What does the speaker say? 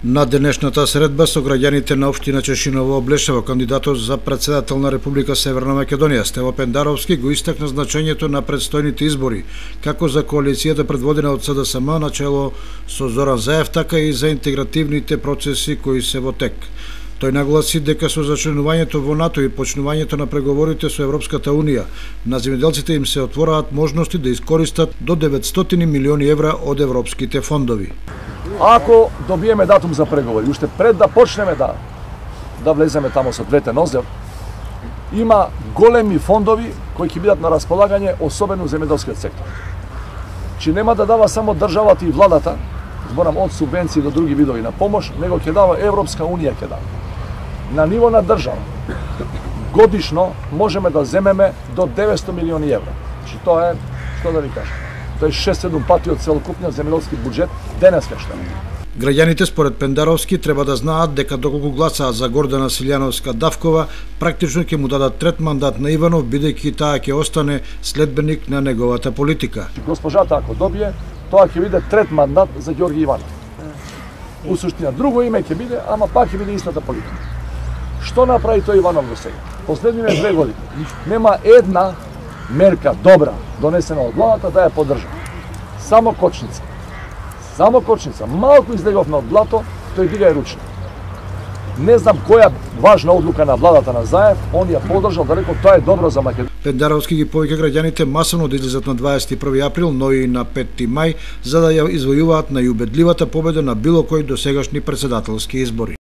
На денешната средба со граѓаните на општина Чешиново облешава кандидатот за претседател на Република Северна Македонија Стево Пендаровски го истакна значењето на предстојните избори, како за коалицијата предводена од СДСМ начело со Зоран Заев, така и за интегративните процеси кои се во тек. Тој нагласи дека со зачленувањето во НАТО и почнувањето на преговорите со Европската Унија, на земјоделците им се отвораат можности да искористат до 900 милиони евра од европските фондови. Ако добиеме датум за преговори, уште пред да почнеме да влеземе тамо со двете нозе, има големи фондови кои ќе бидат на располагање, особено земјоделскиот сектор. Че нема да дава само државата и владата, зборам од субвенции до други видови на помош, него ќе дава Европска Унија ќе дава. На ниво на држава годишно можеме да земеме до 900 милиони евра. Че тоа е, што да ви кажам, тоа е 6-7 пати од целокупниот земјоделски буџет денеска што е. Граѓаните според Пендаровски треба да знаат дека доколку гласаат за Гордана Силјановска Давкова, практично ќе му дадат трет мандат на Иванов, бидејќи таа ќе остане следбеник на неговата политика. Госпожата ако добие, тоа ќе биде трет мандат за Ѓорги Иванов. У суштина друго име ќе биде, ама пак ќе биде истата политика. Што направи тој Иванов до сега? Последниве 2 години нема една мерка добра донесена од владата да ја поддржа. Само кочница. Само кочница. Малку излеговме од блато, тој дига и ручна. Не знам која важна одлука на владата на Заев, он ја поддржал да рекол тоа е добро за Македонија. Пендаровски ги повика граѓаните масовно да излезат на 21 април, но и на 5 мај, за да ја извојуваат најубедливата победа на било кој досегашни претседателски избори.